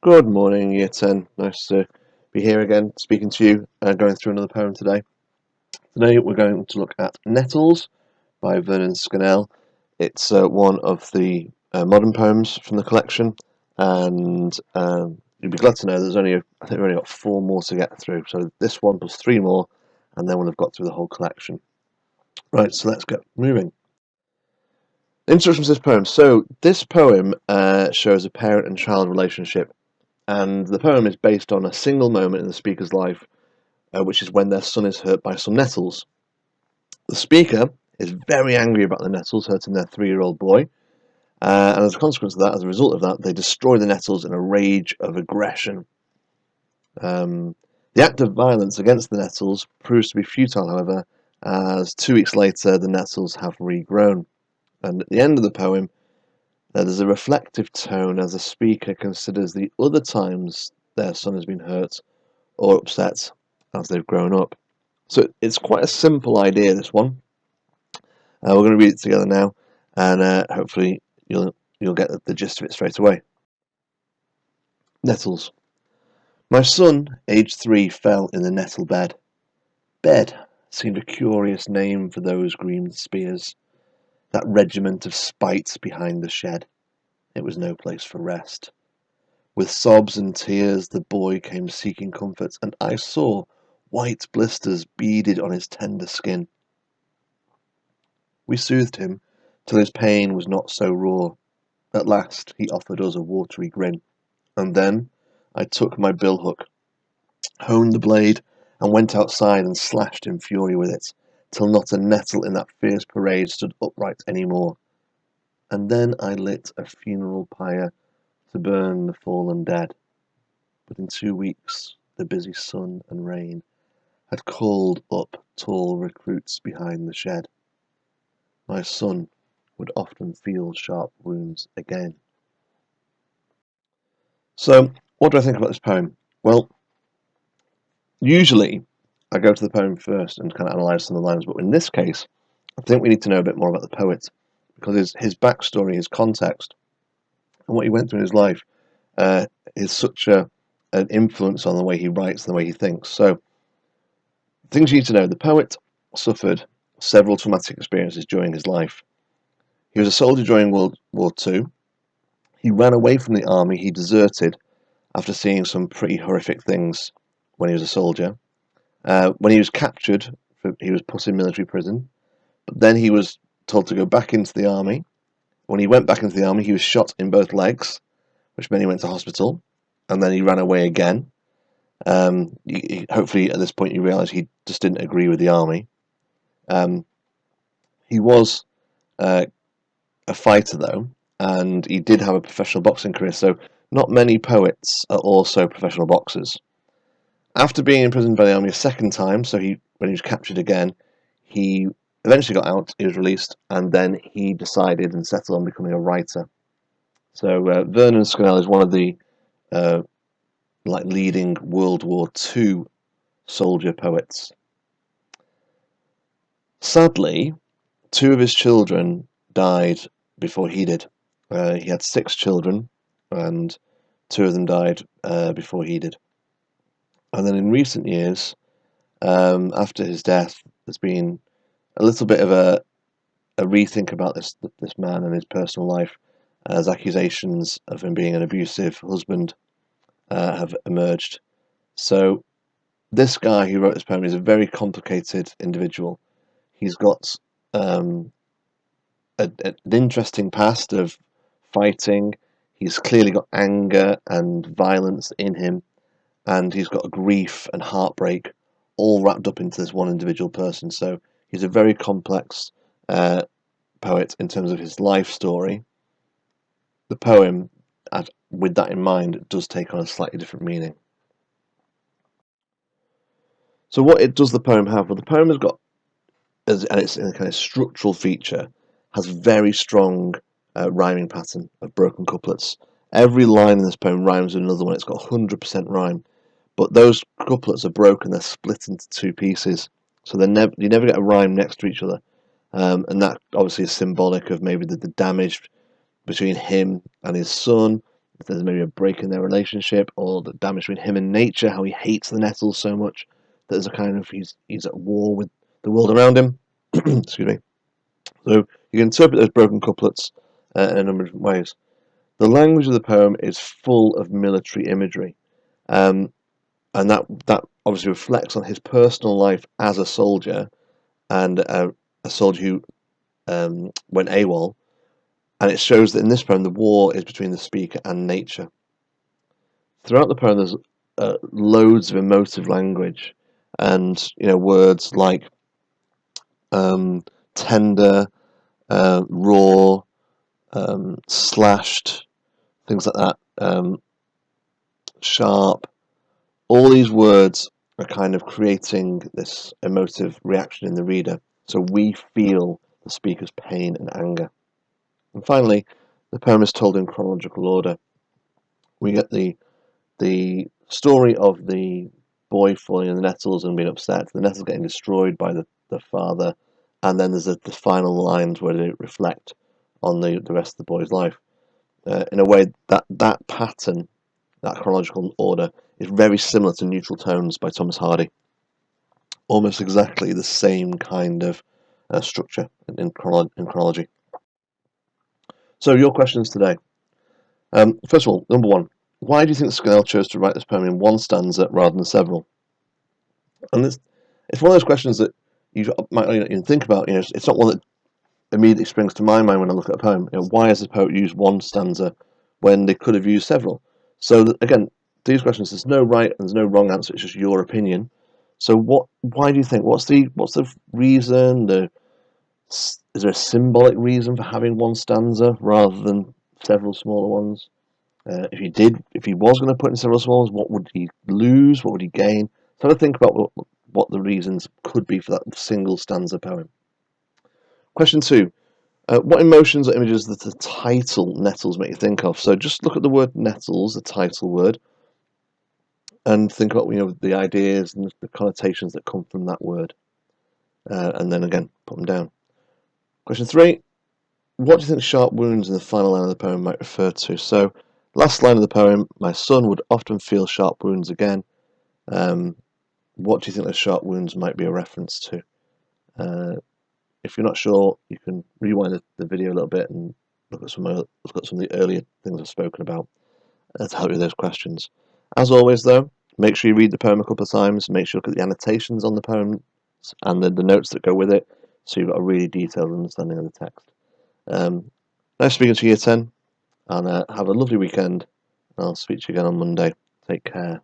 Good morning, Year 10. Nice to be here again, speaking to you, going through another poem today. Today we're going to look at Nettles by Vernon Scannell. It's one of the modern poems from the collection, and you'd be glad to know I think we've only got four more to get through. So this one plus three more, and then we'll have got through the whole collection. Right, so let's get moving. Introduction to this poem. So this poem shows a parent and child relationship. And the poem is based on a single moment in the speaker's life, which is when their son is hurt by some nettles. The speaker is very angry about the nettles hurting their 3-year-old boy, and as a consequence of that, as a result of that, they destroy the nettles in a rage of aggression. The act of violence against the nettles proves to be futile, however, as 2 weeks later the nettles have regrown. And at the end of the poem, there's a reflective tone as the speaker considers the other times their son has been hurt or upset as they've grown up. So it's quite a simple idea, this one. We're going to read it together now, and hopefully you'll get the gist of it straight away. Nettles. My son, aged 3, fell in the nettle bed. Bed seemed a curious name for those green spears, that regiment of spite behind the shed. It was no place for rest. With sobs and tears the boy came seeking comfort, and I saw white blisters beaded on his tender skin. We soothed him till his pain was not so raw. At last he offered us a watery grin, and then I took my billhook, honed the blade, and went outside and slashed in fury with it, till not a nettle in that fierce parade stood upright any more. And then I lit a funeral pyre to burn the fallen dead. But in 2 weeks the busy sun and rain had called up tall recruits behind the shed. My son would often feel sharp wounds again. So, what do I think about this poem? Well, usually I go to the poem first and kind of analyse some of the lines, but in this case, I think we need to know a bit more about the poet, because his backstory, his context, and what he went through in his life is such an influence on the way he writes and the way he thinks. So, things you need to know: the poet suffered several traumatic experiences during his life. He was a soldier during World War II. He ran away from the army. He deserted after seeing some pretty horrific things when he was a soldier. When he was captured, he was put in military prison. But then he was told to go back into the army. When he went back into the army, he was shot in both legs, which meant he went to hospital. And then he ran away again. Hopefully, at this point, you realise he just didn't agree with the army. He was a fighter, though, and he did have a professional boxing career. So not many poets are also professional boxers. After being imprisoned by the army a second time, so when he was captured again, he eventually got out, he was released, and then he decided and settled on becoming a writer. So Vernon Scannell is one of the leading World War II soldier poets. Sadly, 2 of his children died before he did. He had 6 children, and 2 of them died before he did. And then in recent years, after his death, there's been a little bit of a rethink about this man and his personal life, as accusations of him being an abusive husband have emerged. So this guy who wrote this poem is a very complicated individual. He's got an interesting past of fighting. He's clearly got anger and violence in him, and he's got grief and heartbreak all wrapped up into this one individual person. So he's a very complex poet in terms of his life story. The poem, with that in mind, does take on a slightly different meaning. So what does the poem have? Well, the poem has got, and it's in a kind of structural feature, has very strong rhyming pattern of broken couplets. Every line in this poem rhymes with another one. It's got 100% rhyme. But those couplets are broken, they're split into 2 pieces. So you never get a rhyme next to each other. And that obviously is symbolic of maybe the damage between him and his son, if there's maybe a break in their relationship, or the damage between him and nature, how he hates the Nettles so much that there's a kind of he's at war with the world around him. Excuse me. So you can interpret those broken couplets in a number of different ways. The language of the poem is full of military imagery, and that obviously reflects on his personal life as a soldier, and a soldier who went AWOL, and it shows that in this poem the war is between the speaker and nature. Throughout the poem, there's loads of emotive language, and words like tender, raw, slashed, things like that, sharp. All these words are kind of creating this emotive reaction in the reader, so we feel the speaker's pain and anger. And finally, the poem is told in chronological order. We get the story of the boy falling in the nettles and being upset, the nettles getting destroyed by the father, and then there's the final lines where they reflect on the rest of the boy's life. In a way, that pattern, that chronological order, is very similar to Neutral Tones by Thomas Hardy. Almost exactly the same kind of structure in chronology. So your questions today. First of all, number one, why do you think Scannell chose to write this poem in one stanza rather than several? And it's one of those questions that you might not even think about. It's not one that immediately springs to my mind when I look at a poem. Why has the poet used one stanza when they could have used several? So again, these questions, there's no right and there's no wrong answer. It's just your opinion. So why do you think? What's the reason? Is there a symbolic reason for having one stanza rather than several smaller ones? If he was going to put in several small ones, what would he lose? What would he gain? So have a think about what the reasons could be for that single stanza poem. Question 2. What emotions or images does the title Nettles make you think of? So just look at the word Nettles, the title word, and think about the ideas and the connotations that come from that word. And then again, put them down. Question 3. What do you think sharp wounds in the final line of the poem might refer to? So, last line of the poem, my son would often feel sharp wounds again. What do you think those sharp wounds might be a reference to? If you're not sure, you can rewind the video a little bit and look at some of the earlier things I've spoken about to help you with those questions. As always, though, make sure you read the poem a couple of times. Make sure you look at the annotations on the poem and the notes that go with it, so you've got a really detailed understanding of the text. Nice speaking to you, Year 10, and have a lovely weekend. I'll speak to you again on Monday. Take care.